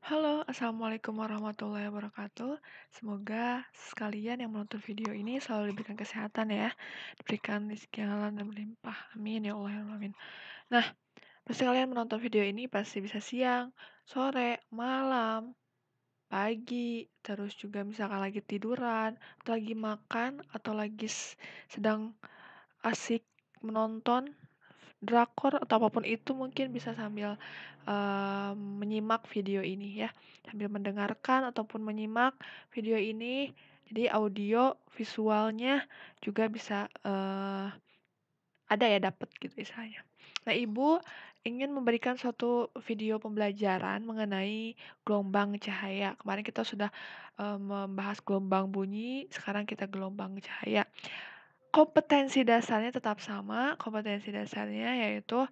Halo, assalamualaikum warahmatullahi wabarakatuh. Semoga sekalian yang menonton video ini selalu diberikan kesehatan ya, diberikan rezeki yang halal dan berlimpah. Amin ya Allah ya Alamin. Nah, pasti kalian menonton video ini pasti bisa siang, sore, malam, pagi, terus juga misalkan lagi tiduran, atau lagi makan, atau lagi sedang asik menonton drakor atau apapun itu mungkin bisa sambil, menyimak video ini ya, sambil mendengarkan ataupun menyimak video ini, jadi audio, visualnya juga bisa, ada ya, dapet gitu istilahnya. Nah, Ibu ingin memberikan suatu video pembelajaran mengenai gelombang cahaya. Kemarin kita sudah, membahas gelombang bunyi, sekarang kita gelombang cahaya. Kompetensi dasarnya tetap sama, kompetensi dasarnya yaitu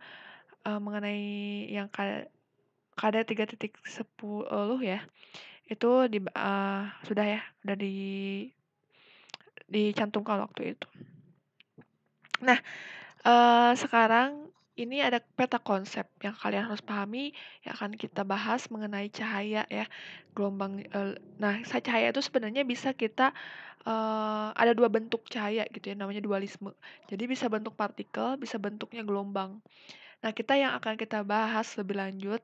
mengenai yang KD 3.10 ya, itu sudah ya, udah dicantumkan waktu itu. Nah, sekarang ini ada peta konsep yang kalian harus pahami, yang akan kita bahas mengenai cahaya ya, gelombang, nah cahaya itu sebenarnya bisa kita, ada 2 bentuk cahaya gitu ya, namanya dualisme. Jadi bisa bentuk partikel, bisa bentuknya gelombang. Nah, kita yang akan kita bahas lebih lanjut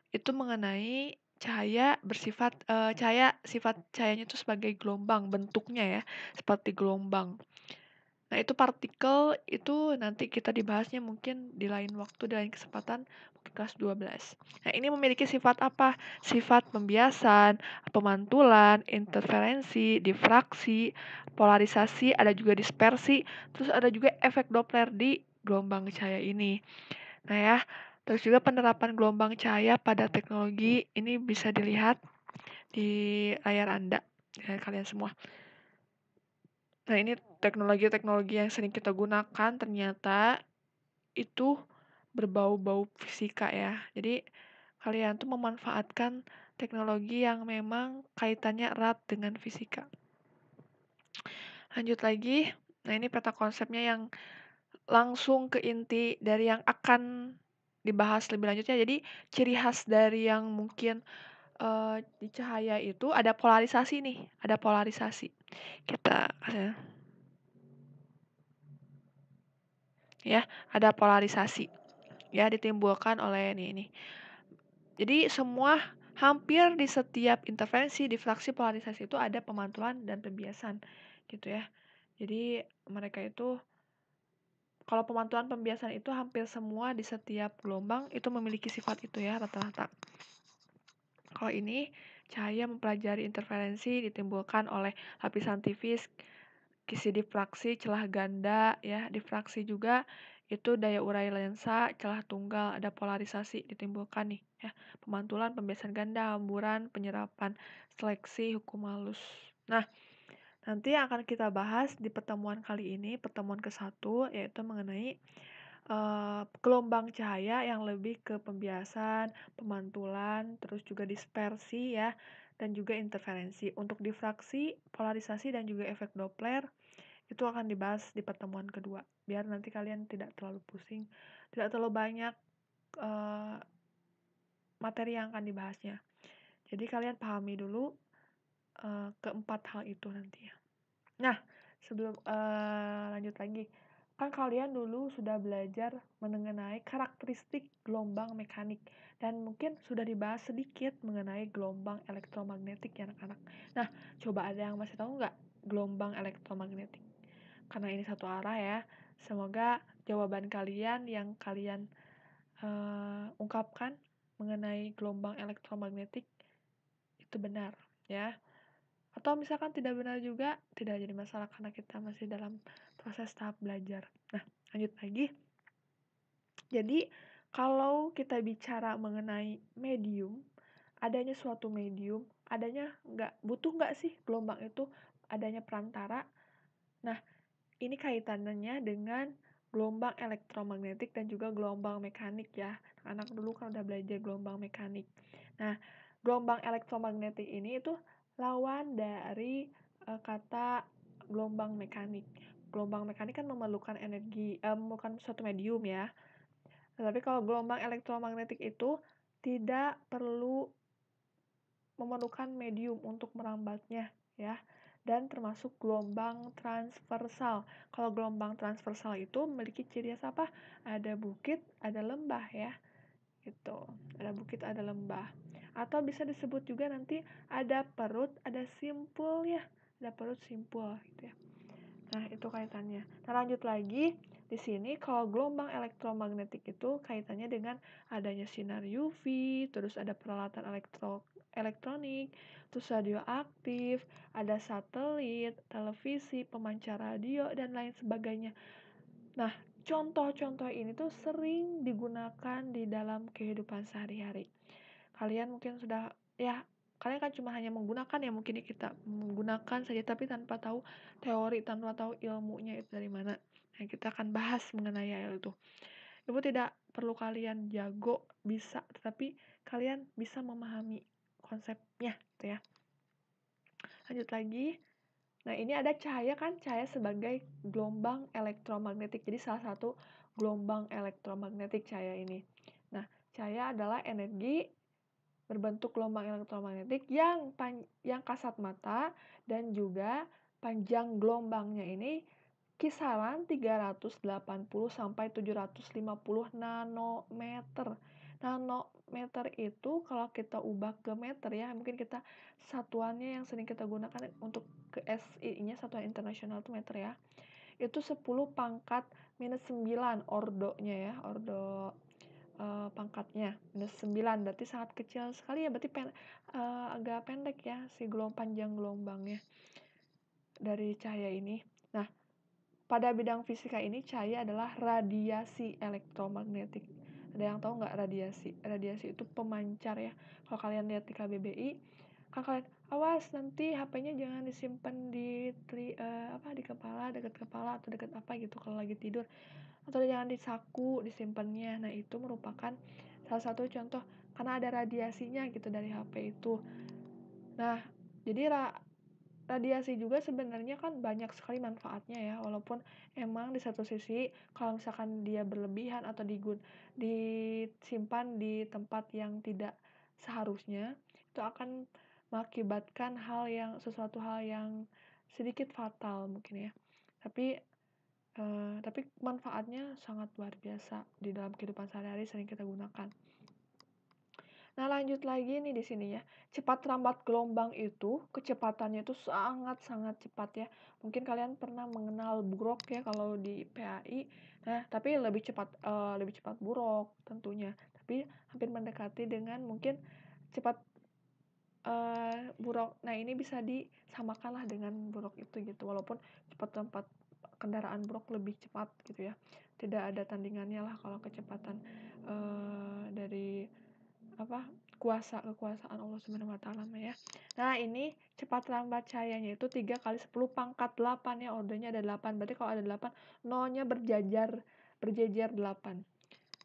itu mengenai sifat cahayanya itu sebagai gelombang, bentuknya ya, seperti gelombang. Nah, itu partikel itu nanti kita dibahasnya mungkin di lain waktu, di lain kesempatan, mungkin kelas 12. Nah, ini memiliki sifat apa? Sifat pembiasan, pemantulan, interferensi, difraksi, polarisasi, ada juga dispersi, terus ada juga efek Doppler di gelombang cahaya ini. Nah ya, terus juga penerapan gelombang cahaya pada teknologi ini bisa dilihat di layar Anda, ya kalian semua. Nah, ini teknologi-teknologi yang sering kita gunakan ternyata itu berbau-bau fisika ya. Jadi kalian tuh memanfaatkan teknologi yang memang kaitannya erat dengan fisika. Lanjut lagi, nah ini peta konsepnya yang langsung ke inti dari yang akan dibahas lebih lanjutnya. Jadi ciri khas dari yang mungkin di cahaya itu ada polarisasi nih, ada polarisasi. Kita ya, ada polarisasi ya ditimbulkan oleh ini. Jadi semua hampir di setiap intervensi, difraksi, polarisasi itu ada pemantulan dan pembiasan gitu ya. Jadi mereka itu kalau pemantulan pembiasan itu hampir semua di setiap gelombang itu memiliki sifat itu ya rata-rata. Kalau ini cahaya mempelajari interferensi ditimbulkan oleh lapisan tipis, kisi difraksi, celah ganda ya, difraksi juga itu daya urai lensa, celah tunggal, ada polarisasi ditimbulkan nih ya. Pemantulan, pembiasan ganda, hamburan, penyerapan, seleksi, hukum halus. Nah, nanti yang akan kita bahas di pertemuan kali ini, pertemuan ke-1 yaitu mengenai gelombang cahaya yang lebih ke pembiasan, pemantulan, terus juga dispersi ya, dan juga interferensi. Untuk difraksi, polarisasi, dan juga efek Doppler itu akan dibahas di pertemuan kedua. Biar nanti kalian tidak terlalu pusing, tidak terlalu banyak eh, materi yang akan dibahasnya. Jadi kalian pahami dulu keempat hal itu nanti ya. Nah, sebelum lanjut lagi, kan kalian dulu sudah belajar mengenai karakteristik gelombang mekanik dan mungkin sudah dibahas sedikit mengenai gelombang elektromagnetik ya anak-anak. Nah, coba ada yang masih tahu nggak gelombang elektromagnetik? Karena ini satu arah ya, semoga jawaban kalian yang kalian ungkapkan mengenai gelombang elektromagnetik itu benar ya. Atau misalkan tidak benar juga, tidak jadi masalah karena kita masih dalam proses tahap belajar. Nah, lanjut lagi. Jadi, kalau kita bicara mengenai medium, adanya suatu medium, butuh nggak sih gelombang itu adanya perantara? Nah, ini kaitannya dengan gelombang elektromagnetik dan juga gelombang mekanik ya. Anak dulu kan udah belajar gelombang mekanik. Nah, gelombang elektromagnetik ini itu lawan dari kata gelombang mekanik. Gelombang mekanik kan memerlukan memerlukan suatu medium ya. Tetapi kalau gelombang elektromagnetik itu tidak perlu memerlukan medium untuk merambatnya ya. Dan termasuk gelombang transversal. Kalau gelombang transversal itu memiliki ciri khas apa? Ada bukit, ada lembah ya. Gitu. Ada bukit, ada lembah. Atau bisa disebut juga nanti ada perut, ada simpul ya. Ada perut simpul gitu ya. Nah, itu kaitannya. Nah, lanjut lagi. Di sini kalau gelombang elektromagnetik itu kaitannya dengan adanya sinar UV, terus ada peralatan elektronik, terus radioaktif, ada satelit, televisi, pemancar radio, dan lain sebagainya. Nah, contoh-contoh ini tuh sering digunakan di dalam kehidupan sehari-hari. Kalian mungkin sudah, ya, kalian kan cuma hanya menggunakan ya, mungkin kita menggunakan saja tapi tanpa tahu teori, tanpa tahu ilmunya itu dari mana. Nah, kita akan bahas mengenai hal itu. Ibu tidak perlu kalian jago, bisa, tetapi kalian bisa memahami konsepnya gitu ya. Lanjut lagi. Nah, ini ada cahaya kan, cahaya sebagai gelombang elektromagnetik. Jadi salah satu gelombang elektromagnetik cahaya ini. Nah, cahaya adalah energi berbentuk gelombang elektromagnetik yang kasat mata dan juga panjang gelombangnya ini kisaran 380 sampai 750 nanometer. Nanometer itu kalau kita ubah ke meter ya, mungkin kita satuannya yang sering kita gunakan untuk ke SI-nya, satuan internasional itu meter ya. Itu 10 pangkat minus 9 ordonya ya, ordo pangkatnya minus 9, berarti sangat kecil sekali ya, berarti agak pendek ya si panjang gelombangnya dari cahaya ini. Nah, pada bidang fisika ini cahaya adalah radiasi elektromagnetik. Ada yang tahu nggak radiasi? Radiasi itu pemancar ya. Kalau kalian lihat di KBBI, kan kalian awas nanti HP-nya jangan disimpan di di kepala, dekat kepala atau dekat apa gitu kalau lagi tidur. Atau jangan di saku disimpannya. Nah, itu merupakan salah satu contoh karena ada radiasinya gitu dari HP itu. Nah, jadi radiasi juga sebenarnya kan banyak sekali manfaatnya ya, walaupun emang di satu sisi kalau misalkan dia berlebihan atau disimpan di tempat yang tidak seharusnya, itu akan mengakibatkan sesuatu hal yang sedikit fatal mungkin ya. Tapi manfaatnya sangat luar biasa di dalam kehidupan sehari-hari sering kita gunakan. Nah, lanjut lagi nih di sini ya. Cepat lambat gelombang itu, kecepatannya itu sangat-sangat cepat ya. Mungkin kalian pernah mengenal buruk ya kalau di PAI. Nah, tapi lebih cepat buruk tentunya. Tapi hampir mendekati dengan mungkin cepat buruk. Nah, ini bisa disamakan lah dengan buruk itu gitu. Walaupun cepat tempat kendaraan buruk lebih cepat gitu ya. Tidak ada tandingannya lah kalau kecepatan dari kekuasaan Allah Subhanahu wa taala ya. Nah, ini cepat lambat cahayanya itu 3 kali 10 pangkat 8 ya, ordernya ada 8. Berarti kalau ada 8, nolnya berjejer 8.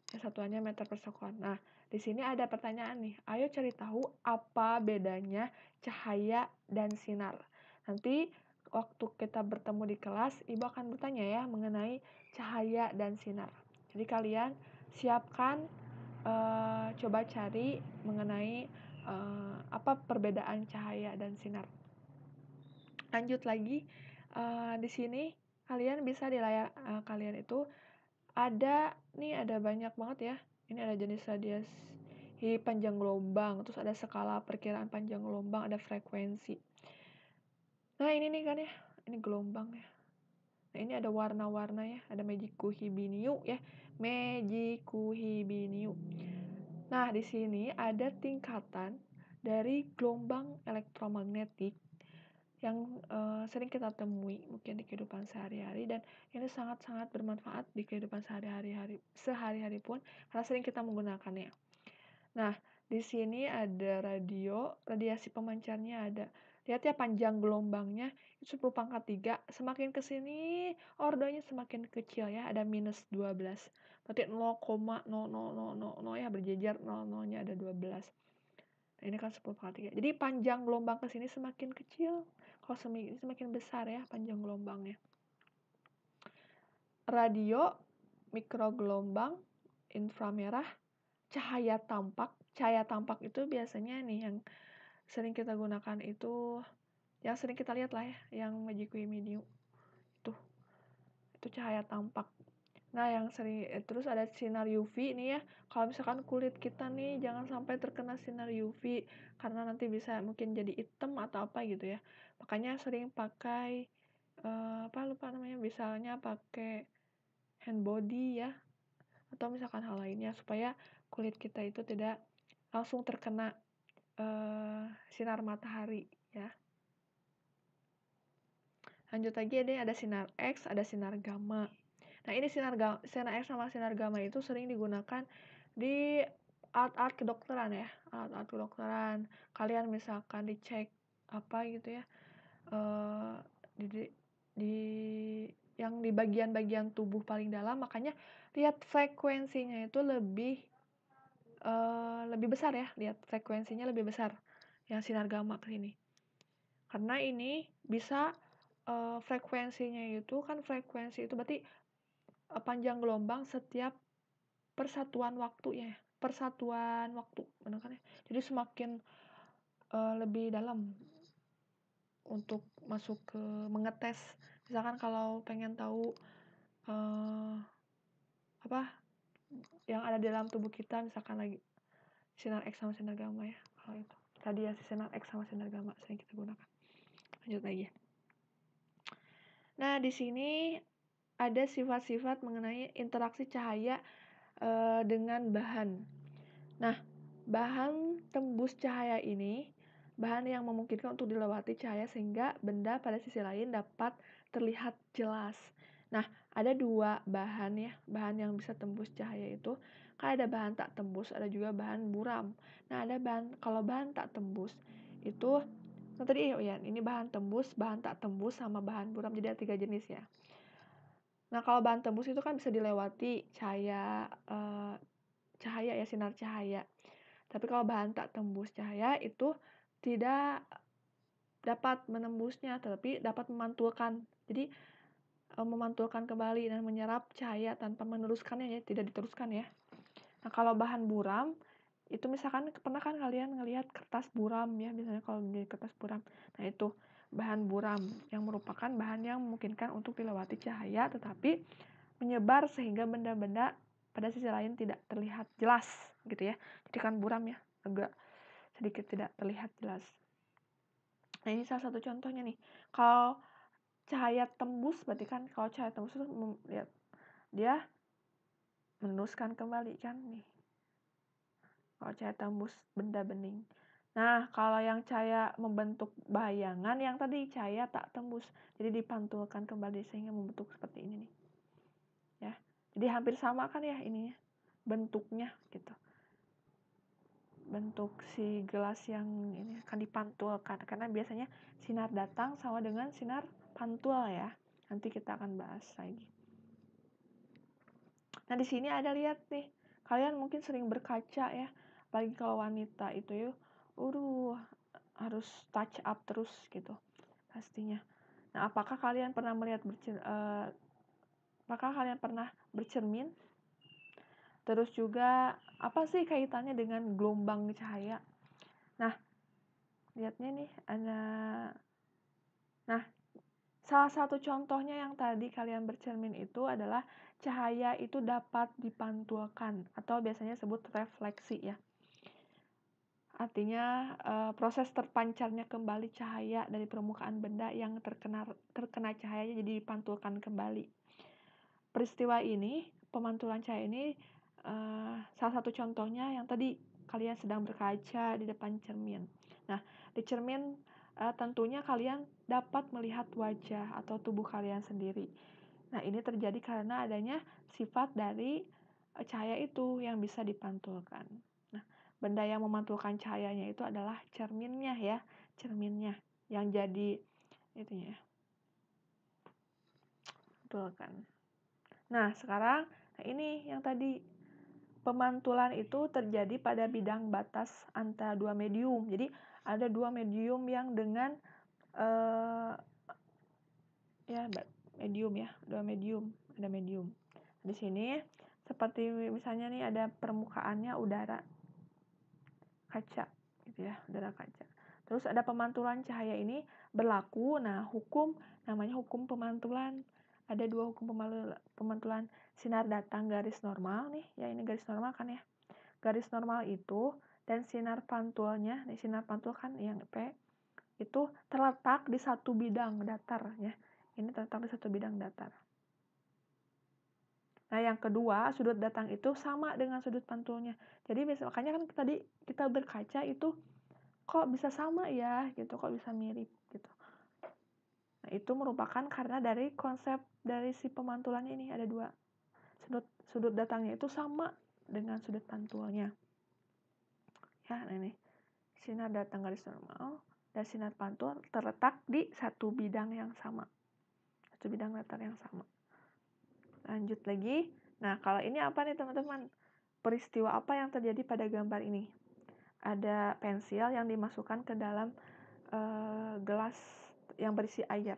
Ya, satuannya meter per sekon. Nah, di sini ada pertanyaan nih. Ayo cari tahu apa bedanya cahaya dan sinar. Nanti waktu kita bertemu di kelas, Ibu akan bertanya ya mengenai cahaya dan sinar. Jadi kalian siapkan, coba cari mengenai apa perbedaan cahaya dan sinar. Lanjut lagi, di sini kalian bisa di layar kalian itu ada banyak banget ya. Ini ada jenis radiasi panjang gelombang, terus ada skala perkiraan panjang gelombang, ada frekuensi. Nah, ini nih kan ya, ini gelombang ya. Nah, ini ada warna-warna ya, ada Meiji Hibiniu ya, Meiji Hibiniu. Nah, di sini ada tingkatan dari gelombang elektromagnetik yang sering kita temui mungkin di kehidupan sehari-hari, dan ini sangat-sangat bermanfaat di kehidupan sehari-hari pun karena sering kita menggunakannya. Nah, di sini ada radiasi pemancarnya ada. Lihat ya panjang gelombangnya itu 10 pangkat 3. Semakin ke sini ordonya semakin kecil ya, ada minus 12. Berarti 0,0000 ya, berjejer 00-nya ada 12. Nah, ini kan 10 pangkat 3. Jadi panjang gelombang ke sini semakin kecil. Kalau semakin besar ya panjang gelombangnya. Radio, mikrogelombang, inframerah, cahaya tampak. Cahaya tampak itu biasanya nih yang sering kita gunakan itu yang sering kita lihat lah ya, yang Magic Mini itu cahaya tampak. Nah, yang sering terus ada sinar UV nih ya. Kalau misalkan kulit kita nih jangan sampai terkena sinar UV karena nanti bisa mungkin jadi hitam atau apa gitu ya. Makanya sering pakai apa lupa namanya, misalnya pakai hand body ya atau misalkan hal lainnya supaya kulit kita itu tidak langsung terkena sinar matahari ya. Lanjut lagi ada sinar X, ada sinar gamma. Nah, ini sinar X sama sinar gamma itu sering digunakan di alat-alat kedokteran ya, alat-alat kedokteran. Kalian misalkan dicek apa gitu ya, eh, di, di yang di bagian-bagian tubuh paling dalam, makanya lihat frekuensinya itu lebih besar ya, lihat frekuensinya lebih besar yang sinar gamma ke sini. Karena ini bisa frekuensinya itu kan frekuensi itu berarti panjang gelombang setiap persatuan waktunya ya. Persatuan waktu, benar kan ya? Jadi semakin lebih dalam untuk masuk ke mengetes. Misalkan kalau pengen tahu apa yang ada di dalam tubuh kita, misalkan lagi sinar X sama sinar gamma ya. Kalau itu tadi ya sinar X sama sinar gamma sering kita gunakan. Lanjut lagi. Nah, di sini ada sifat-sifat mengenai interaksi cahaya dengan bahan. Nah, bahan tembus cahaya ini bahan yang memungkinkan untuk dilewati cahaya sehingga benda pada sisi lain dapat terlihat jelas. Nah, ada dua bahan ya, bahan yang bisa tembus cahaya itu. Kan ada bahan tak tembus, ada juga bahan buram. Nah, kalau bahan tak tembus itu nah tadi ya, ini bahan tembus, bahan tak tembus sama bahan buram. Jadi ada 3 jenis ya. Nah, kalau bahan tembus itu kan bisa dilewati cahaya ya, sinar cahaya. Tapi kalau bahan tak tembus cahaya itu tidak dapat menembusnya, tetapi dapat memantulkan. Jadi memantulkan kembali dan menyerap cahaya tanpa meneruskannya ya, tidak diteruskan ya. Nah, kalau bahan buram itu misalkan pernah kan kalian ngelihat kertas buram ya, misalnya kalau di kertas buram. Nah, itu bahan buram yang merupakan bahan yang memungkinkan untuk dilewati cahaya tetapi menyebar sehingga benda-benda pada sisi lain tidak terlihat jelas gitu ya. Jadi kan buram ya, agak sedikit tidak terlihat jelas. Nah, ini salah satu contohnya nih. Kalau cahaya tembus berarti kan kalau cahaya tembus itu lihat dia meneruskan kembali kan nih. Kalau cahaya tembus benda bening. Nah, kalau yang cahaya membentuk bayangan yang tadi cahaya tak tembus. Jadi dipantulkan kembali sehingga membentuk seperti ini nih. Ya. Jadi hampir sama kan ya ininya bentuknya gitu. Bentuk si gelas yang ini akan dipantulkan karena biasanya sinar datang sama dengan sinar pantul ya. Nanti kita akan bahas lagi. Nah, di sini ada lihat nih. Kalian mungkin sering berkaca ya. Apalagi kalau wanita itu ya, harus touch up terus gitu pastinya. Nah, apakah kalian pernah bercermin? Terus juga apa sih kaitannya dengan gelombang cahaya? Nah, lihatnya nih ada. Nah, salah satu contohnya yang tadi kalian bercermin itu adalah cahaya itu dapat dipantulkan atau biasanya disebut refleksi ya. Artinya proses terpancarnya kembali cahaya dari permukaan benda yang terkena cahayanya jadi dipantulkan kembali. Peristiwa ini, pemantulan cahaya ini salah satu contohnya yang tadi kalian sedang berkaca di depan cermin. Nah, di cermin tentunya kalian dapat melihat wajah atau tubuh kalian sendiri. Nah, ini terjadi karena adanya sifat dari cahaya itu yang bisa dipantulkan. Nah, benda yang memantulkan cahayanya itu adalah cerminnya ya, cerminnya yang jadi itunya. Pantulkan. Nah, sekarang ini yang tadi pemantulan itu terjadi pada bidang batas antara dua medium. Jadi ada dua medium yang dengan dua medium, ada medium. Di sini seperti misalnya nih ada permukaannya udara kaca gitu ya, udara kaca. Terus ada pemantulan cahaya ini berlaku. Nah, namanya hukum pemantulan. Ada 2 hukum pemantulan. Sinar datang garis normal nih, ya ini garis normal kan ya. Garis normal itu dan sinar pantulnya, nih sinar pantul kan yang P, itu terletak di satu bidang datar ya. Ini terletak di satu bidang datar. Nah, yang kedua, sudut datang itu sama dengan sudut pantulnya. Jadi makanya kan tadi kita berkaca itu kok bisa sama ya gitu, kok bisa mirip gitu. Nah, itu merupakan karena dari konsep dari si pemantulannya ini ada 2. Sudut datangnya itu sama dengan sudut pantulnya. Ya, nah ini. Sinar datang garis normal dan sinar pantul terletak di satu bidang yang sama. Satu bidang datar yang sama. Lanjut lagi. Nah, kalau ini apa nih teman-teman? Peristiwa apa yang terjadi pada gambar ini? Ada pensil yang dimasukkan ke dalam gelas yang berisi air.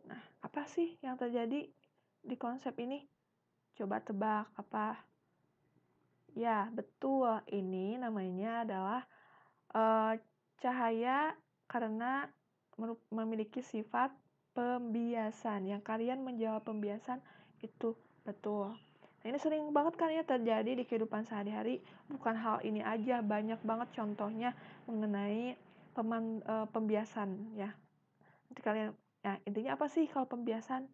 Nah, apa sih yang terjadi di konsep ini? Coba tebak apa? Ya, betul. Ini namanya adalah cahaya karena memiliki sifat pembiasan. Yang kalian menjawab pembiasan itu betul. Nah, ini sering banget kan ya terjadi di kehidupan sehari-hari. Bukan hal ini aja, banyak banget contohnya mengenai pembiasan ya. Nanti kalian, nah intinya apa sih kalau pembiasan?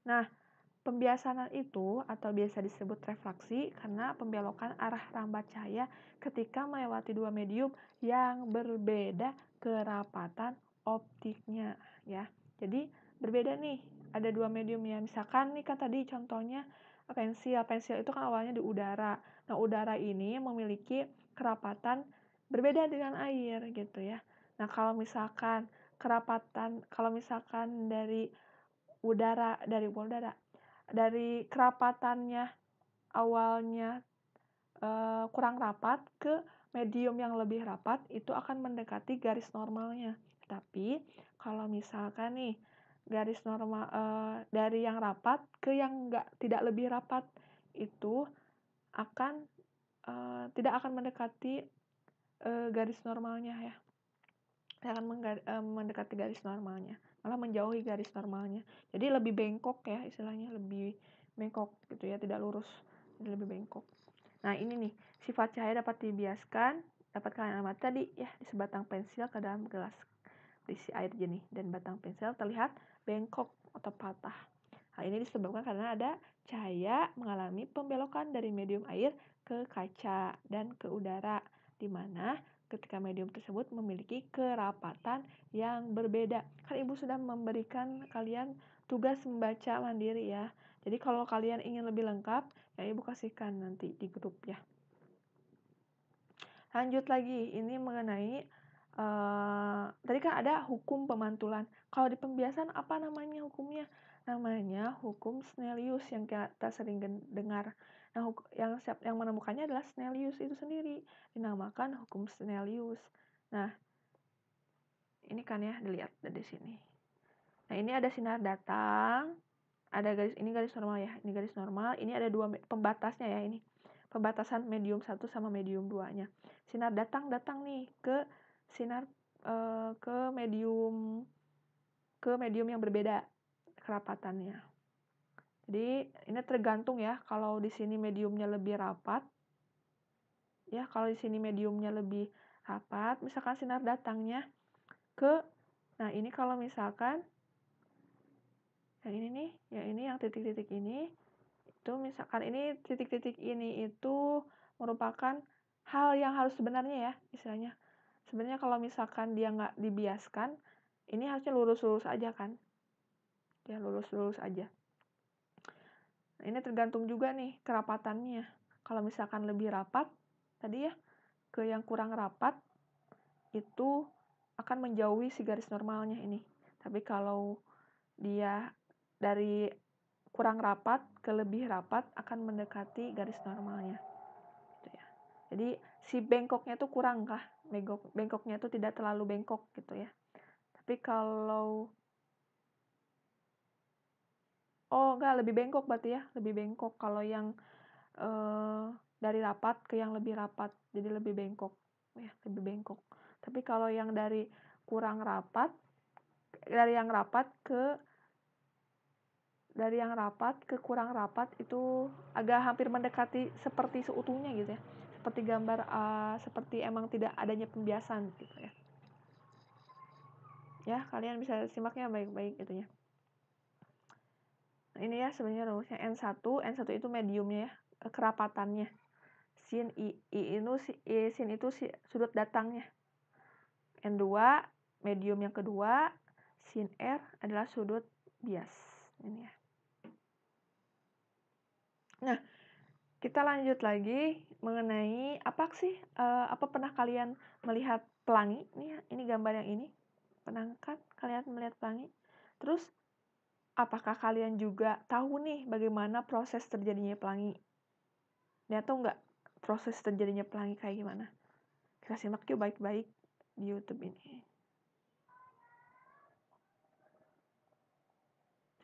Nah, pembiasanan itu atau biasa disebut refraksi karena pembelokan arah rambat cahaya ketika melewati 2 medium yang berbeda kerapatan optiknya ya. Jadi berbeda nih, ada 2 medium ya. Misalkan nih kan tadi contohnya pensil. Pensil itu kan awalnya di udara. Nah, udara ini memiliki kerapatan berbeda dengan air gitu ya. Nah, kalau misalkan dari kerapatannya awalnya kurang rapat ke medium yang lebih rapat, itu akan mendekati garis normalnya. Tapi kalau misalkan nih garis normal dari yang rapat ke yang tidak lebih rapat, itu akan tidak akan mendekati garis normalnya ya. Tidak akan mendekati garis normalnya, malah menjauhi garis normalnya. Jadi lebih bengkok ya istilahnya, lebih bengkok gitu ya, tidak lurus, jadi lebih bengkok. Nah, ini nih, sifat cahaya dapat dibiaskan, dapat kalian amati tadi ya, di sebatang pensil ke dalam gelas berisi air jernih dan batang pensil terlihat bengkok atau patah. Hal ini disebabkan karena ada cahaya mengalami pembelokan dari medium air ke kaca dan ke udara, di mana ketika medium tersebut memiliki kerapatan yang berbeda. Kan Ibu sudah memberikan kalian tugas membaca mandiri ya. Jadi kalau kalian ingin lebih lengkap, ya Ibu kasihkan nanti di grup ya. Lanjut lagi, ini mengenai tadi kan ada hukum pemantulan. Kalau di pembiasan apa namanya hukumnya? Namanya hukum Snellius yang kita sering dengar. Nah, yang menemukannya adalah Snellius itu sendiri, dinamakan hukum Snellius. Nah, ini kan ya, dilihat dari sini. Nah, ini ada sinar datang, ada ini garis normal ya, ini garis normal, ini ada 2 pembatasnya ya ini. Pembatasan medium 1 sama medium 2-nya. Sinar datang nih ke ke medium yang berbeda kerapatannya. Jadi ini tergantung ya, kalau di sini mediumnya lebih rapat, ya kalau di sini mediumnya lebih rapat, misalkan sinar datangnya nah ini kalau misalkan yang ini nih, yang titik-titik ini, itu misalkan ini titik-titik ini itu merupakan hal yang harus sebenarnya ya istilahnya. Sebenarnya kalau misalkan dia nggak dibiaskan, ini harusnya lurus-lurus aja kan. Ya lurus-lurus aja. Nah, ini tergantung juga nih kerapatannya. Kalau misalkan lebih rapat, tadi ya, ke yang kurang rapat, itu akan menjauhi si garis normalnya ini. Tapi kalau dia dari kurang rapat ke lebih rapat akan mendekati garis normalnya. Gitu ya. Jadi si bengkoknya itu kurang kah? Bengkoknya itu tidak terlalu bengkok gitu ya. Tapi kalau enggak, lebih bengkok berarti ya, lebih bengkok kalau yang dari rapat ke yang lebih rapat, jadi lebih bengkok ya, lebih bengkok. Tapi Tapi kalau yang dari kurang rapat, dari yang rapat ke kurang rapat itu agak hampir mendekati seperti seutuhnya gitu ya. Seperti gambar seperti emang tidak adanya pembiasan gitu ya. Ya, kalian bisa simaknya baik-baik gitu ya. Nah, ini ya sebenarnya rumusnya N1 itu mediumnya ya, kerapatannya. Sin itu sudut datangnya. N2 medium yang kedua, sin R adalah sudut bias. Ini ya. Nah, kita lanjut lagi mengenai apa sih? Apa pernah kalian melihat pelangi? Ini gambar yang ini. Pernah kan kalian melihat pelangi? Terus apakah kalian juga tahu nih bagaimana proses terjadinya pelangi? Lihat tahu nggak proses terjadinya pelangi kayak gimana? Kita simak yuk baik-baik di YouTube ini.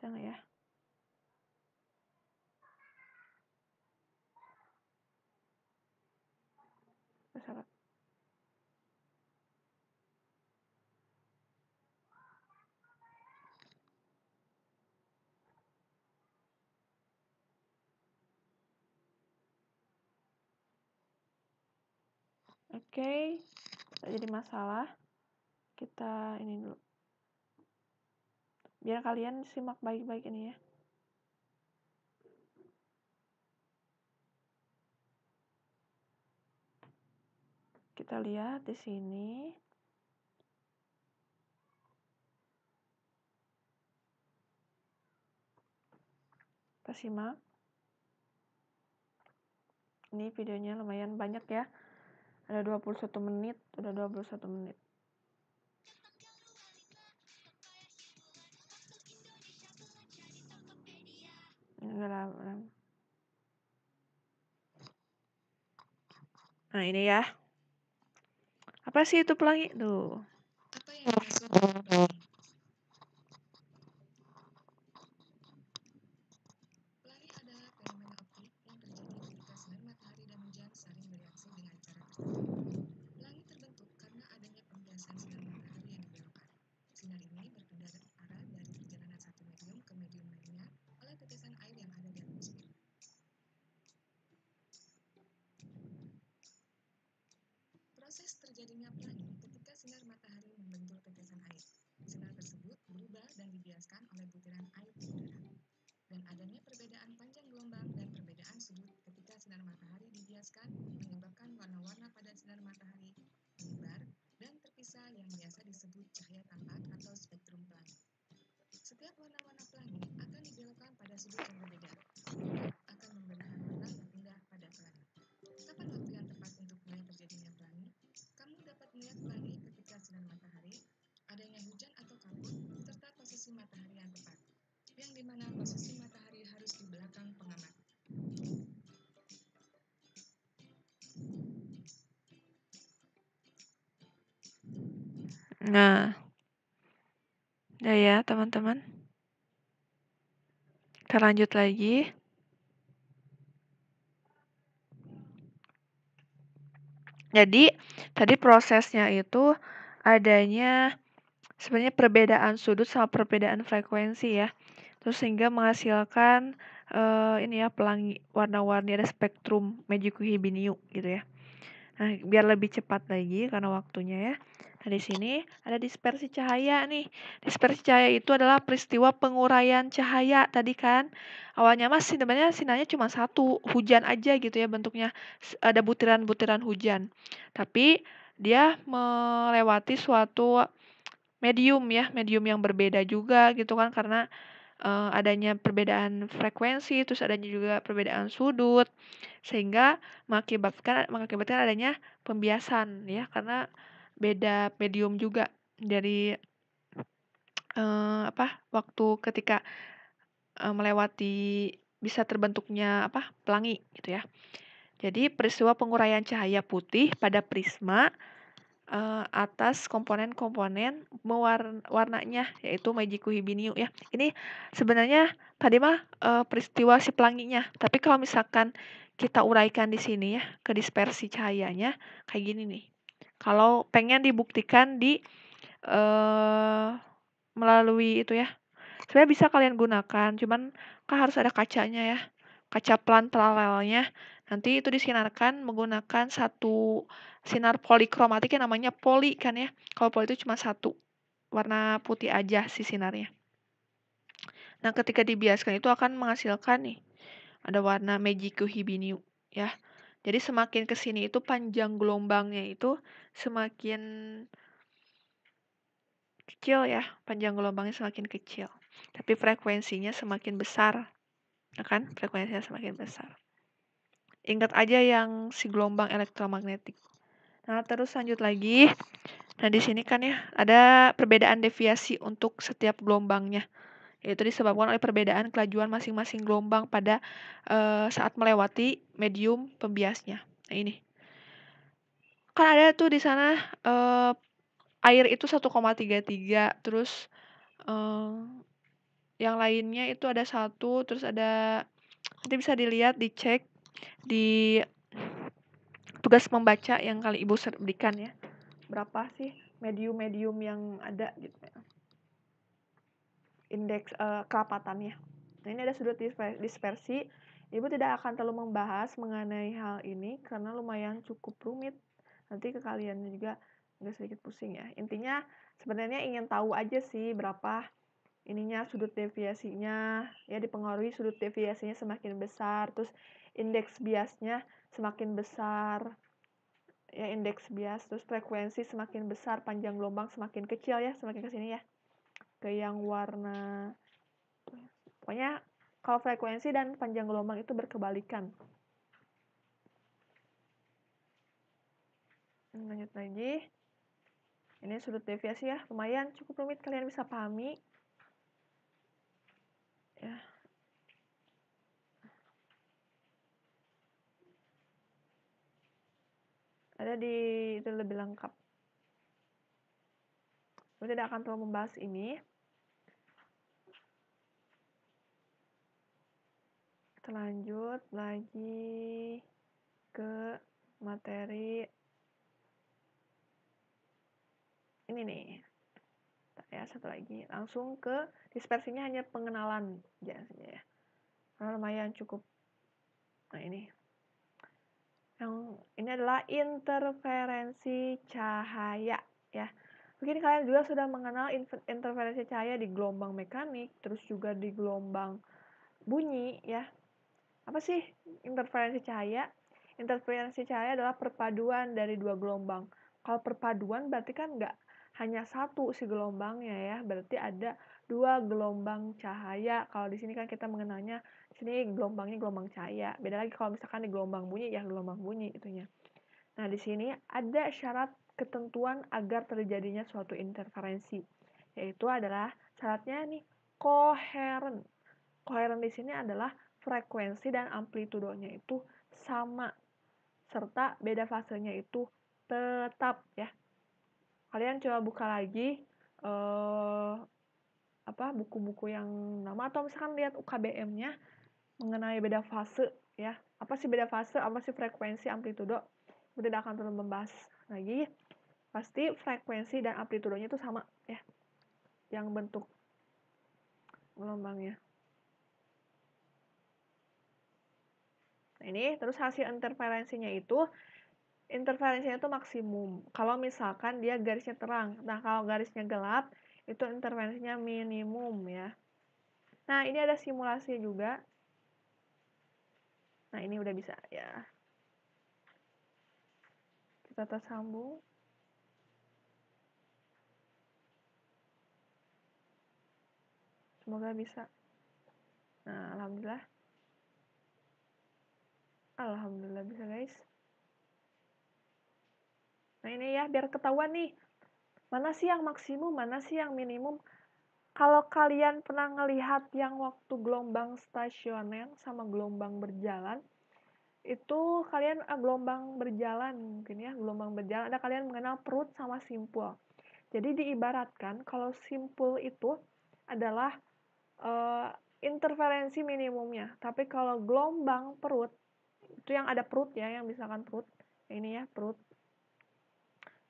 Jangan ya. Sahabat. Oke, tak jadi masalah. Kita ini dulu. Biar kalian simak baik-baik ini ya. Kita lihat di sini. Kita simak. Ini videonya lumayan banyak ya. Ada 21 menit, udah 21 menit. Enggak lah. Nah, ini ya. Apa sih itu pelangi? Tuh. Apa yang dimaksud dengan pelangi? Pelangi adalah fenomena optik yang terjadi ketika sinar matahari dan hujan saling bereaksi dengan cara tertentu. Pelangi terbentuk karena adanya pembiasan sinar matahari yang dibelokkan. Sinar ini berpindah arah dari perjalanan satu medium ke medium lainnya oleh tetesan air yang ada di atmosfer. Proses terjadinya pelangi ketika sinar matahari membentur tetesan air. Sinar tersebut berubah dan dibiaskan oleh butiran air di udara. Dan adanya perbedaan panjang gelombang dan perbedaan sudut ketika sinar matahari dibiaskan menyebabkan warna-warna pada sinar matahari menyebar dan terpisah yang biasa disebut cahaya tampak atau spektrum pelangi. Setiap warna-warna pelangi akan dibelokkan pada sudut yang berbeda, sehingga akan memberikan warna berpindah pada pelangi. Kapan waktu yang tepat untuk mulai terjadinya pelangi? Kamu dapat melihat pelangi ketika sinar matahari, adanya hujan atau kabut, serta posisi matahari yang tepat, yang dimana posisi matahari harus di belakang pengamat. Nah, udah ya teman-teman. Kita lanjut lagi. Jadi, tadi prosesnya itu adanya sebenarnya perbedaan sudut sama perbedaan frekuensi ya. Terus sehingga menghasilkan ini ya pelangi warna-warni, ada spektrum Magicue-Hibiniu gitu ya. Nah, biar lebih cepat lagi karena waktunya ya. Nah, di sini ada dispersi cahaya nih. Dispersi cahaya itu adalah peristiwa penguraian cahaya tadi kan. Awalnya mas sebenarnya sinarnya cuma satu, hujan aja gitu ya bentuknya. Ada butiran-butiran hujan. Tapi dia melewati suatu medium ya, medium yang berbeda juga gitu kan karena adanya perbedaan frekuensi, terus adanya juga perbedaan sudut, sehingga mengakibatkan adanya pembiasan ya karena beda medium juga dari waktu ketika melewati bisa terbentuknya pelangi gitu ya. Jadi peristiwa penguraian cahaya putih pada prisma atas komponen-komponen warnanya yaitu Magicue-Hibiniu ya. Ini sebenarnya tadi mah peristiwa si pelanginya, tapi kalau misalkan kita uraikan di sini ya ke dispersi cahayanya kayak gini nih. Kalau pengen dibuktikan di melalui itu ya. Sebenarnya bisa kalian gunakan, cuman kan harus ada kacanya ya. Kaca pelan paralelnya. Nanti itu disinarkan menggunakan satu sinar polikromatik yang namanya poli kan ya. Kalau poli itu cuma satu, warna putih aja si sinarnya. Nah, ketika dibiaskan itu akan menghasilkan nih, ada warna Magico Hibiniu ya. Jadi semakin kesini itu panjang gelombangnya itu semakin kecil ya, panjang gelombangnya semakin kecil. Tapi frekuensinya semakin besar, ya kan? Frekuensinya semakin besar. Ingat aja yang si gelombang elektromagnetik. Nah, terus lanjut lagi. Nah, di sini kan ya ada perbedaan deviasi untuk setiap gelombangnya, yaitu disebabkan oleh perbedaan kelajuan masing-masing gelombang pada saat melewati medium pembiasnya. Nah, ini. Kan ada tuh di sana air itu 1,33, terus yang lainnya itu ada 1, terus ada nanti bisa dilihat, dicek di tugas membaca yang kali Ibu berikan ya. Berapa sih medium-medium yang ada gitu ya. Indeks kerapatannya. Nah, ini ada sudut dispersi. Ibu tidak akan terlalu membahas mengenai hal ini karena lumayan cukup rumit. Nanti ke kalian juga agak sedikit pusing ya. Intinya sebenarnya ingin tahu aja sih berapa ininya sudut deviasinya ya, dipengaruhi sudut deviasinya semakin besar, terus indeks biasnya semakin besar ya, indeks bias, terus frekuensi semakin besar, panjang gelombang semakin kecil ya, semakin ke sini ya, ke yang warna. Pokoknya kalau frekuensi dan panjang gelombang itu berkebalikan. Lanjut lagi. Ini sudut deviasi ya, lumayan cukup rumit, kalian bisa pahami. Ya. Ada di itu lebih lengkap. Saya tidak akan terlalu membahas ini. Kita lanjut lagi ke materi ini nih. Ya, satu lagi. Langsung ke dispersinya, hanya pengenalan aja ya. Karena lumayan cukup. Nah, ini. Yang ini adalah interferensi cahaya ya. Mungkin kalian juga sudah mengenal interferensi cahaya di gelombang mekanik, terus juga di gelombang bunyi ya. Apa sih interferensi cahaya? Interferensi cahaya adalah perpaduan dari dua gelombang. Kalau perpaduan berarti kan nggak hanya satu si gelombangnya ya, berarti ada dua gelombang cahaya. Kalau di sini kan kita mengenalnya, di sini gelombangnya gelombang cahaya. Beda lagi kalau misalkan di gelombang bunyi ya gelombang bunyi itunya. Nah, di sini ada syarat ketentuan agar terjadinya suatu interferensi, yaitu adalah syaratnya nih koheren. Koheren di sini adalah frekuensi dan amplitudonya itu sama, serta beda fasenya itu tetap ya. Kalian coba buka lagi buku-buku yang lama, atau misalkan lihat UKBM-nya mengenai beda fase ya. Apa sih beda fase, apa sih frekuensi, amplitudo. Kita tidak akan terlalu membahas lagi. Pasti frekuensi dan amplitudonya itu sama ya, yang bentuk gelombangnya. Nah, ini terus hasil interferensinya itu maksimum kalau misalkan dia garisnya terang. Nah, kalau garisnya gelap itu interferensinya minimum ya. Nah, ini ada simulasi juga. Nah, ini udah bisa ya. Kita tersambung. Semoga bisa. Nah, alhamdulillah. Alhamdulillah bisa, guys. Nah, ini ya biar ketahuan nih. Mana sih yang maksimum, mana sih yang minimum. Kalau kalian pernah ngelihat yang waktu gelombang stasioner sama gelombang berjalan, itu kalian gelombang berjalan mungkin ya, gelombang berjalan ada kalian mengenal perut sama simpul. Jadi diibaratkan kalau simpul itu adalah interferensi minimumnya, tapi kalau gelombang perut itu yang ada perut ya, yang misalkan perut ini ya, perut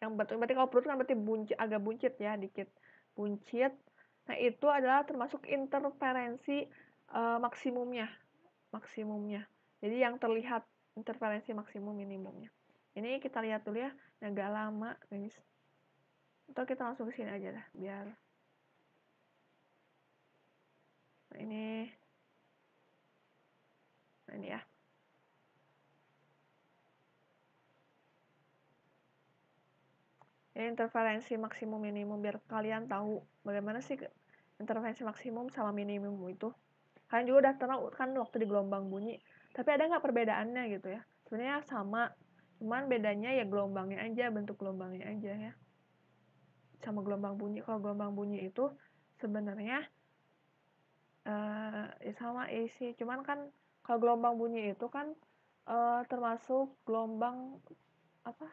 Yang berarti kalau perut kan berarti agak buncit ya, dikit buncit. Nah, itu adalah termasuk interferensi maksimumnya. Jadi yang terlihat interferensi maksimum minimumnya. Ini kita lihat dulu ya, agak lama guys. Atau kita langsung ke sini aja dah, biar. Nah, ini ya. Ini interferensi maksimum minimum, biar kalian tahu bagaimana sih interferensi maksimum sama minimum itu. Kalian juga udah tahu kan waktu di gelombang bunyi, tapi ada nggak perbedaannya gitu ya? Sebenarnya sama, cuman bedanya ya gelombangnya aja, bentuk gelombangnya aja ya. Sama gelombang bunyi. Kalau gelombang bunyi itu sebenarnya ya sama isi, cuman kan kalau gelombang bunyi itu kan termasuk gelombang apa?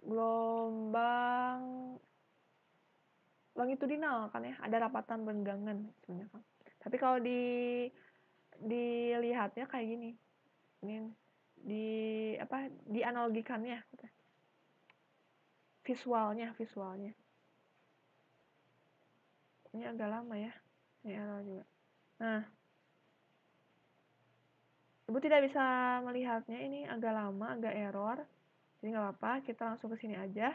Gelombang longitudinal kan ya, ada rapatan renggangan sebenarnya kan. Tapi kalau dilihatnya kayak gini. Ini dianalogikannya visualnya ini agak lama ya, ini error juga. Nah, ibu tidak bisa melihatnya, ini agak lama, agak error, jadi nggak apa-apa, kita langsung ke sini aja.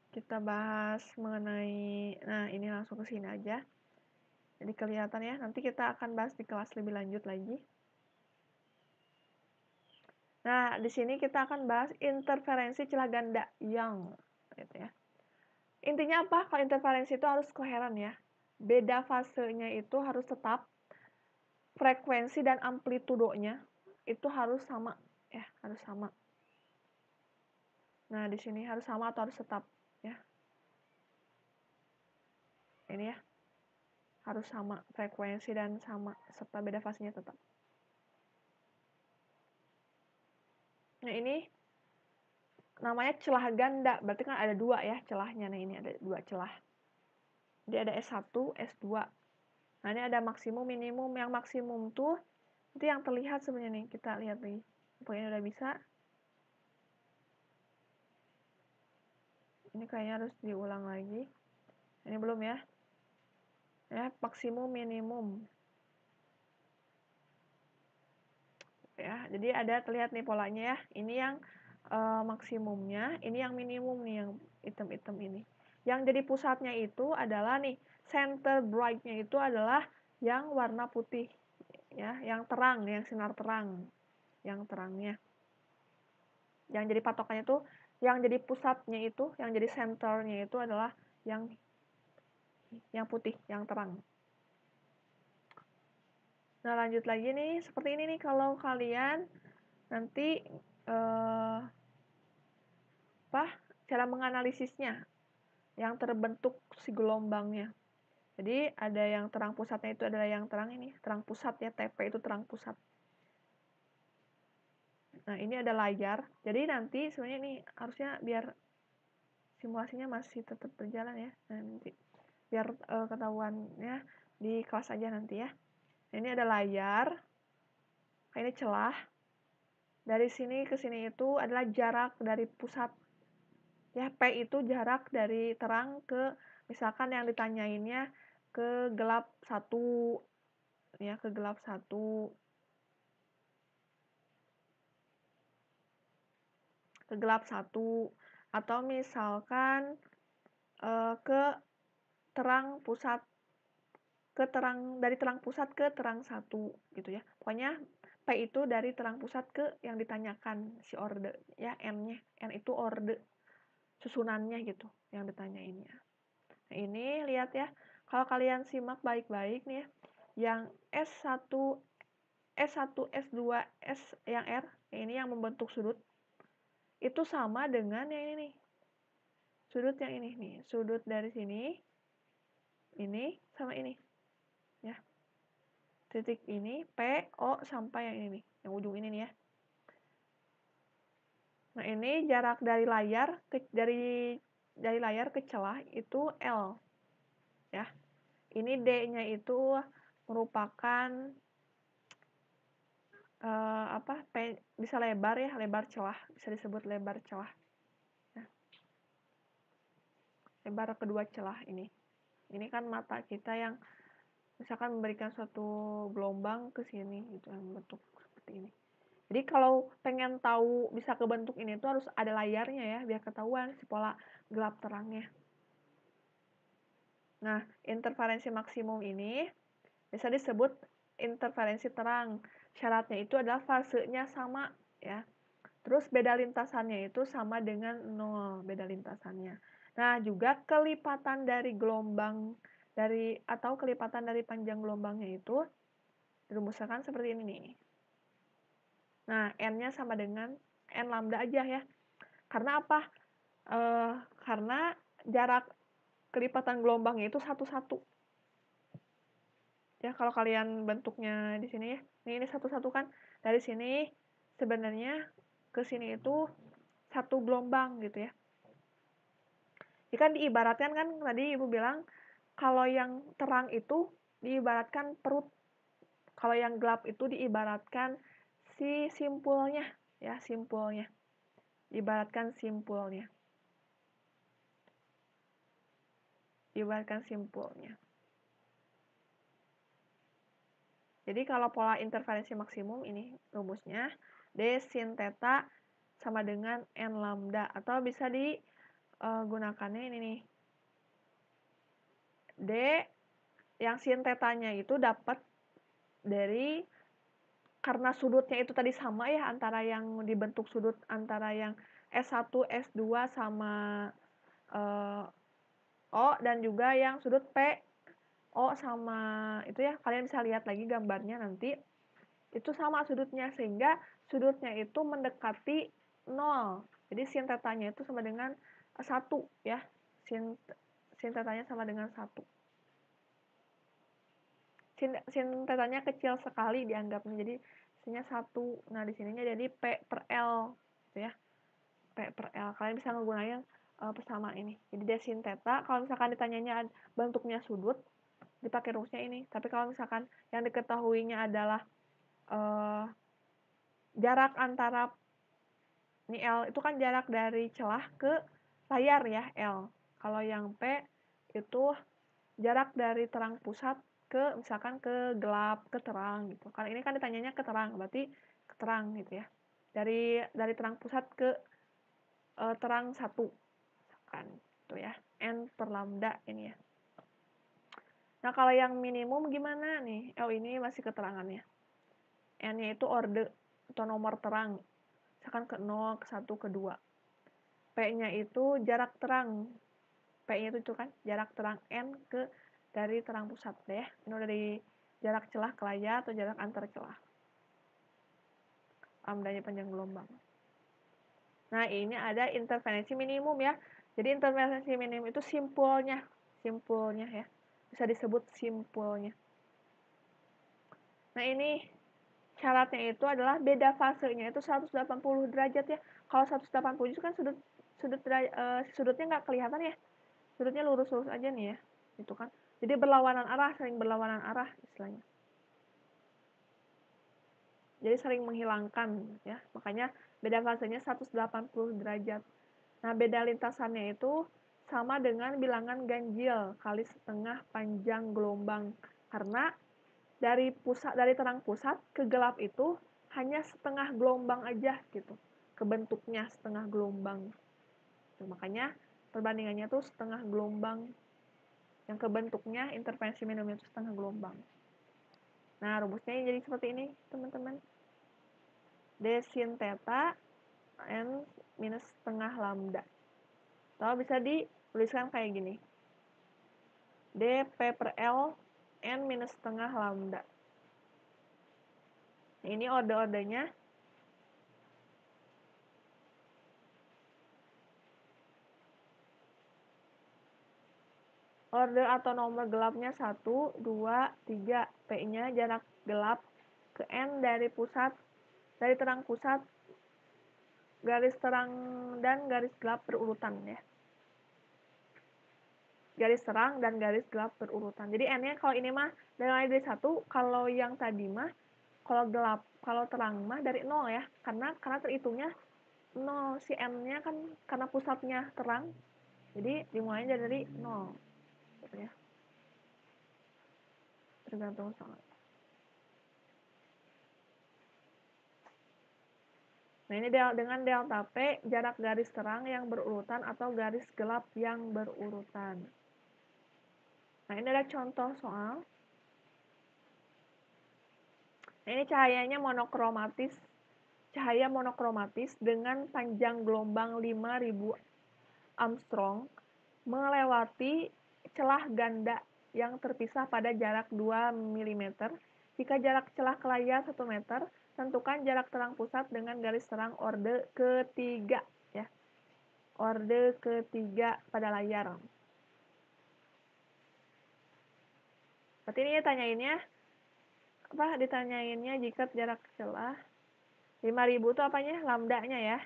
Kita bahas mengenai, nah ini langsung ke sini aja, jadi kelihatan ya. Nanti kita akan bahas di kelas lebih lanjut lagi. Nah, di sini kita akan bahas interferensi celah ganda Young, gitu ya. Intinya apa? Kalau interferensi itu harus koheren ya. Beda fasenya itu harus tetap, frekuensi dan amplitudonya itu harus sama ya, harus sama. Nah, di sini harus sama atau harus tetap ya. Ini ya. Harus sama frekuensi dan sama serta beda fasenya tetap. Nah, ini namanya celah ganda, berarti kan ada dua ya celahnya. Nah, ini ada dua celah. Jadi ada S1, S2. Nah, ini ada maksimum, minimum. Yang maksimum tuh itu yang terlihat sebenarnya nih. Kita lihat nih. Pokoknya udah bisa. Ini kayaknya harus diulang lagi. Ini belum ya. Ya, maksimum, minimum. Ya, jadi ada terlihat nih polanya ya. Ini yang maksimumnya, ini yang minimum nih, yang hitam-hitam ini. Yang jadi pusatnya itu adalah nih, center bright-nya itu adalah yang warna putih ya, yang terang, yang sinar terang, yang terangnya. Yang jadi patokannya itu, yang jadi pusatnya itu, yang jadi centernya itu adalah yang putih, yang terang. Nah, lanjut lagi nih, seperti ini nih kalau kalian nanti cara menganalisisnya yang terbentuk si gelombangnya. Jadi ada yang terang pusatnya itu adalah yang terang ini, terang pusat ya, TP itu terang pusat. Nah, ini ada layar. Jadi nanti sebenarnya ini harusnya biar simulasinya masih tetap berjalan ya. Nah, nanti biar ketahuannya di kelas aja nanti ya. Nah, ini ada layar. Ini celah. Dari sini ke sini itu adalah jarak dari pusat. Ya, P itu jarak dari terang ke, misalkan yang ditanyainnya ke gelap 1 ya, ke gelap 1, ke gelap 1, atau misalkan ke terang pusat, dari terang pusat ke terang 1 gitu ya. Pokoknya P itu dari terang pusat ke yang ditanyakan si orde ya, N-nya. N itu orde susunannya gitu yang ditanyainnya. Nah, ini lihat ya. Kalau kalian simak baik-baik nih ya, yang S1, S2, S yang R, ini yang membentuk sudut, itu sama dengan yang ini nih. Sudut yang ini nih, sudut dari sini, ini sama ini. Ya. Titik ini, P, O, sampai yang ini nih, yang ujung ini nih ya. Nah, ini jarak dari layar dari layar ke celah itu L. Ya. Ini D-nya itu merupakan bisa lebar ya, lebar celah, bisa disebut lebar celah. Nah, lebar kedua celah ini. Ini kan mata kita yang misalkan memberikan suatu gelombang ke sini gitu yang bentuk seperti ini. Jadi kalau pengen tahu bisa kebentuk ini tuh harus ada layarnya ya biar ketahuan si pola gelap terangnya. Nah, interferensi maksimum ini bisa disebut interferensi terang. Syaratnya itu adalah fasenya sama ya. Terus beda lintasannya itu sama dengan 0, beda lintasannya. Nah, juga kelipatan dari gelombang atau kelipatan dari panjang gelombangnya itu dirumuskan seperti ini nih. Nah, N-nya sama dengan N lambda aja ya. Karena apa? Karena jarak kelipatan gelombangnya itu satu-satu. Ya, kalau kalian bentuknya di sini ya. Ini satu-satu kan. Dari sini sebenarnya ke sini itu satu gelombang gitu ya. Ini kan diibaratkan kan tadi Ibu bilang kalau yang terang itu diibaratkan perut. Kalau yang gelap itu diibaratkan si simpulnya ya, simpulnya. Diibaratkan simpulnya. Diibaratkan simpulnya. Jadi kalau pola interferensi maksimum ini rumusnya D sin theta sama dengan N lambda atau bisa digunakannya ini nih. D yang sin tetanya itu dapat dari karena sudutnya itu tadi sama ya antara yang dibentuk sudut antara yang S1, S2 sama O dan juga yang sudut P O sama itu ya kalian bisa lihat lagi gambarnya nanti itu sama sudutnya sehingga sudutnya itu mendekati 0. Jadi sin tetanya itu sama dengan 1 ya. Sin tetanya sama dengan 1. Sin tetanya kecil sekali dianggapnya. Jadi sinnya 1. Nah, di sininya jadi P per L gitu ya. P per L. Kalian bisa menggunakan persamaan ini. Jadi dia sin theta kalau misalkan ditanyanya bentuknya sudut dipakai rumusnya ini. Tapi kalau misalkan yang diketahuinya adalah jarak antara ini L itu kan jarak dari celah ke layar ya L. Kalau yang P itu jarak dari terang pusat ke misalkan ke gelap, ke terang gitu. Kalau ini kan ditanyanya ke terang, berarti ke terang gitu ya. Dari terang pusat ke terang satu kan itu ya. N per lambda ini ya. Nah, kalau yang minimum gimana nih? Oh, ini masih keterangannya. N-nya itu orde atau nomor terang. Misalkan ke 0, ke 1, ke 2. P-nya itu jarak terang. P-nya itu kan jarak terang N ke dari terang pusat deh. Ini dari jarak celah ke layar atau jarak antar celah. Lambdanya panjang gelombang. Nah, ini ada interferensi minimum ya. Jadi interferensi minimum itu simpulnya ya. Bisa disebut simpulnya. Nah, ini syaratnya itu adalah beda fasenya itu 180 derajat ya. Kalau 180 itu kan sudutnya nggak kelihatan ya. Sudutnya lurus-lurus aja nih ya. Itu kan. Jadi berlawanan arah, sering berlawanan arah istilahnya. Jadi sering menghilangkan ya. Makanya beda fasenya 180 derajat. Nah, beda lintasannya itu sama dengan bilangan ganjil kali setengah panjang gelombang. Karena dari terang pusat ke gelap itu hanya setengah gelombang aja gitu. Kebentuknya setengah gelombang. Nah, makanya perbandingannya tuh setengah gelombang. Yang kebentuknya interferensi minimum itu setengah gelombang. Nah, rumusnya jadi seperti ini, teman-teman. D sin theta N minus setengah lambda. Atau bisa dituliskan kayak gini. D P per L N minus setengah lambda. Nah, ini orde-ordenya. Orde atau nomor gelapnya 1, 2, 3. P-nya jarak gelap ke N dari terang pusat, garis terang dan garis gelap berurutan ya. Garis terang dan garis gelap berurutan. Jadi N-nya kalau ini mah dari 1, kalau yang tadi mah Kalau gelap, kalau terang mah dari 0 ya, karena terhitungnya 0, si n-nya kan karena pusatnya terang, jadi dimulainya dari 0 gitu ya, tergantung soal. Nah, ini dengan delta P, jarak garis terang yang berurutan atau garis gelap yang berurutan. Nah, ini ada contoh soal. Nah, ini cahayanya monokromatis. Cahaya monokromatis dengan panjang gelombang 5000 Armstrong melewati celah ganda yang terpisah pada jarak 2 mm. Jika jarak celah ke layar 1 meter, tentukan jarak terang pusat dengan garis terang orde ketiga ya. Orde ketiga pada layar. Berarti ini ditanyainnya jika jarak celah 5000 itu apanya? Lambdanya ya.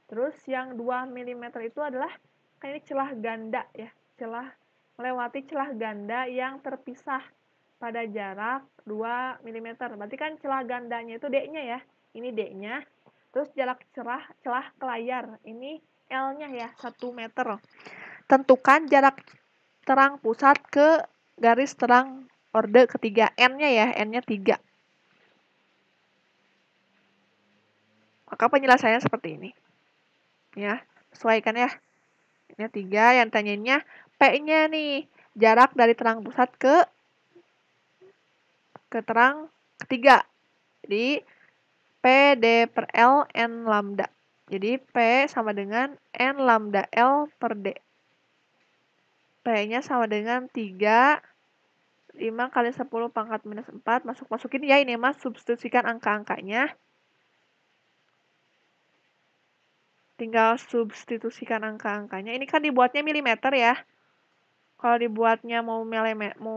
Terus yang 2 mm itu adalah kayak ini celah ganda ya. Melewati celah ganda yang terpisah pada jarak 2 mm. Berarti kan celah gandanya itu D-nya ya. Ini D-nya. Terus jarak celah ke layar. Ini L-nya ya, 1 meter. Tentukan jarak terang pusat ke garis terang orde ketiga. N-nya ya, N-nya 3. Maka penjelasannya seperti ini. Ya, sesuaikan ya. Ini 3, yang tanyainnya P-nya nih. Jarak dari terang pusat ke terang ketiga. Jadi P D per L N lambda. Jadi P sama dengan N lambda L per D. P-nya sama dengan 3, 5 kali 10 pangkat minus 4. Masukin ya ini mas, substitusikan angka-angkanya. Tinggal substitusikan angka-angkanya. Ini kan dibuatnya milimeter ya. Kalau dibuatnya mau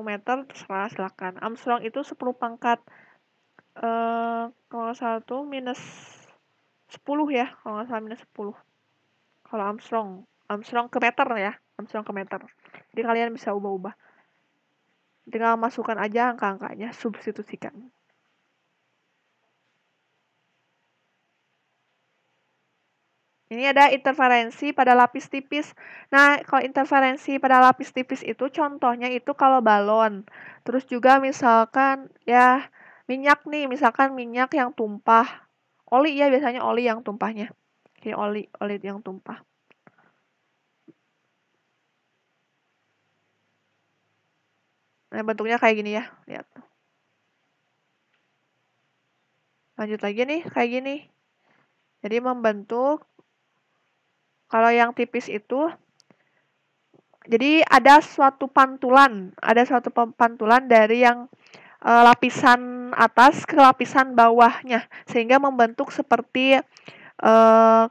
meter, terserah silakan. Armstrong itu 10 pangkat kalau salah tuh minus 10 ya, kalau nggak salah minus 10. Kalau Armstrong ke meter ya, Armstrong ke meter. Jadi kalian bisa ubah-ubah. Tinggal masukkan aja angka-angkanya, substitusikan. Ini ada interferensi pada lapis tipis. Nah, kalau interferensi pada lapis tipis itu contohnya itu kalau balon. Terus juga misalkan ya minyak nih, misalkan minyak yang tumpah. Oli ya, biasanya oli yang tumpahnya. Kayak oli yang tumpah. Nah, bentuknya kayak gini ya, lihat. Lanjut lagi nih, kayak gini. Jadi membentuk, kalau yang tipis itu, jadi ada suatu pantulan dari yang lapisan atas ke lapisan bawahnya, sehingga membentuk seperti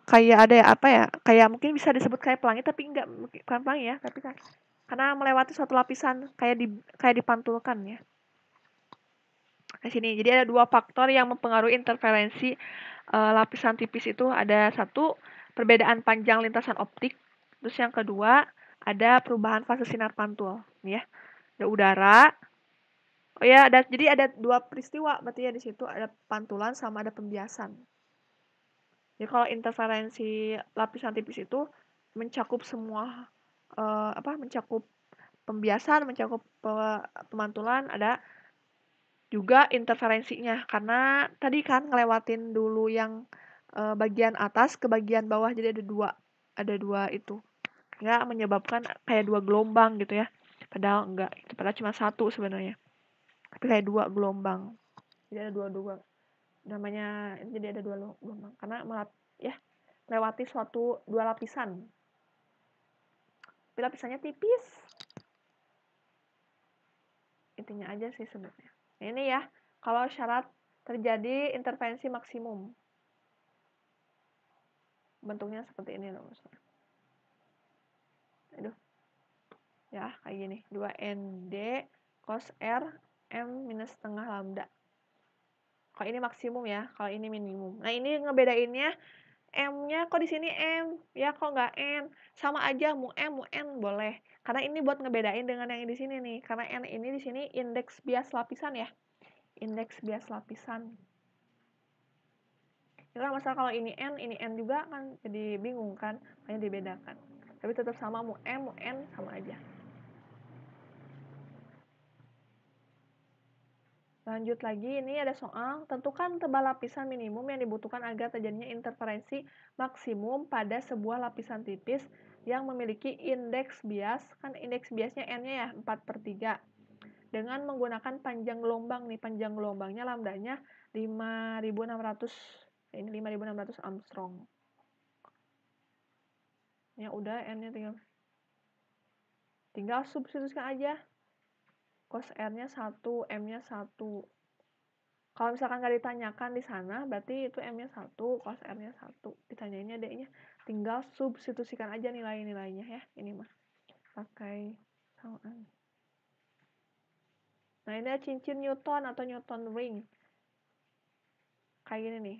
kayak ada ya apa ya, kayak mungkin bisa disebut kayak pelangi, tapi enggak, bukan pelangi ya, tapi karena melewati suatu lapisan kayak dipantulkan ya. Di sini jadi ada 2 faktor yang mempengaruhi interferensi lapisan tipis itu. Ada 1, perbedaan panjang lintasan optik. Terus yang kedua, ada perubahan fase sinar pantul. Nih ya, ada udara. Oh ya, jadi ada 2 peristiwa, berarti ya di situ ada pantulan sama ada pembiasan. Jadi kalau interferensi lapisan tipis itu mencakup semua mencakup pembiasan, mencakup pemantulan, ada juga interferensinya, karena tadi kan ngelewatin dulu yang bagian atas ke bagian bawah, jadi ada dua itu, nggak menyebabkan kayak 2 gelombang gitu ya, padahal enggak, padahal cuma 1 sebenarnya, tapi kayak 2 gelombang, jadi ada dua namanya, jadi ada 2 gelombang karena melewati suatu 2 lapisan, tapi lapisannya tipis, intinya aja sih sebenarnya. Nah, ini ya, kalau syarat terjadi interferensi maksimum. Bentuknya seperti ini loh. Aduh. Ya, kayak gini. 2ND cos R M minus setengah lambda. Kalau ini maksimum ya, kalau ini minimum. Nah, ini ngebedainnya M-nya kok di sini M, ya kok nggak N. Sama aja, mau M, mau N boleh. Karena ini buat ngebedain dengan yang di sini nih. Karena N ini di sini indeks bias lapisan ya. Indeks bias lapisan. Karena masalah kalau ini N juga kan jadi bingung kan, makanya dibedakan. Tapi tetap sama, mau M, mau N, sama aja. Lanjut lagi, ini ada soal, tentukan tebal lapisan minimum yang dibutuhkan agar terjadinya interferensi maksimum pada sebuah lapisan tipis yang memiliki indeks bias, kan indeks biasnya N-nya ya, 4/3. Dengan menggunakan panjang gelombang nih, panjang gelombangnya lambdanya 5.600, ini 5.600 Armstrong. Ya udah, N-nya tinggal substitusikan aja. Cos R-nya 1, M-nya 1. Kalau misalkan nggak ditanyakan di sana, berarti itu M-nya 1, cos R-nya 1. Ditanyainnya D-nya. Tinggal substitusikan aja nilai-nilainya ya. Ini mah. Pakai samaan. Nah, ini ada cincin Newton atau Newton ring. Kayak gini nih.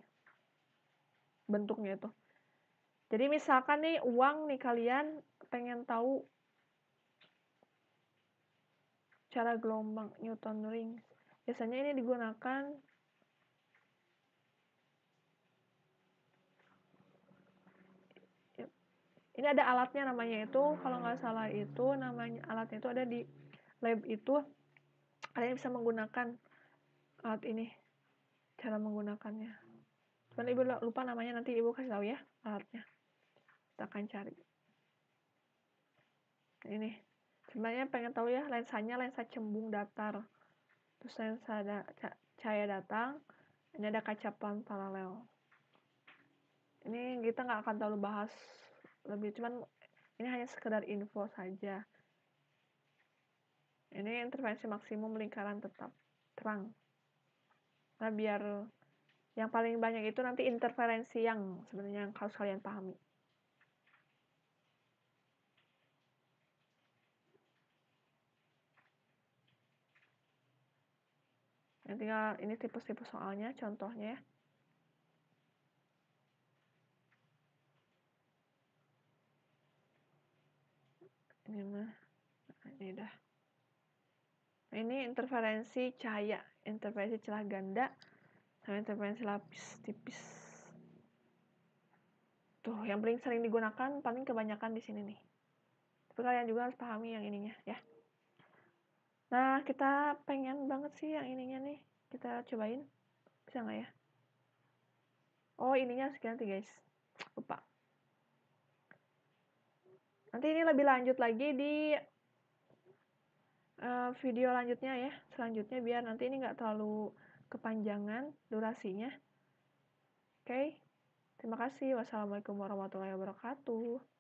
Bentuknya itu. Jadi misalkan nih uang nih, kalian pengen tahu cara gelombang Newton ring. Biasanya ini digunakan ini ada alatnya, namanya itu kalau nggak salah itu namanya alatnya itu ada di lab itu. Kalian bisa menggunakan alat ini, cara menggunakannya. Cuman ibu lupa namanya, nanti ibu kasih tahu ya alatnya. Kita akan cari. Ini sebenarnya pengen tahu ya, lensanya lensa cembung datar, terus lensa cahaya datang, ini ada kaca plan paralel. Ini kita nggak akan terlalu bahas lebih, cuman ini hanya sekedar info saja. Ini intervensi maksimum lingkaran tetap terang. Nah, biar yang paling banyak itu nanti interferensi yang sebenarnya yang harus kalian pahami. Yang tinggal ini tipe-tipe soalnya, contohnya ya. Ini mah, nah, ini dah. Nah, ini interferensi cahaya, interferensi celah ganda, sama interferensi lapis tipis. Tuh, yang paling sering digunakan, paling kebanyakan di sini nih. Tapi kalian juga harus pahami yang ininya ya. Nah, kita pengen banget sih yang ininya nih. Kita cobain. Bisa nggak ya? Oh, ininya harus ganti guys. Lupa. Nanti ini lebih lanjut lagi di video lanjutnya ya. Selanjutnya biar nanti ini nggak terlalu kepanjangan durasinya. Oke. Terima kasih. Wassalamualaikum warahmatullahi wabarakatuh.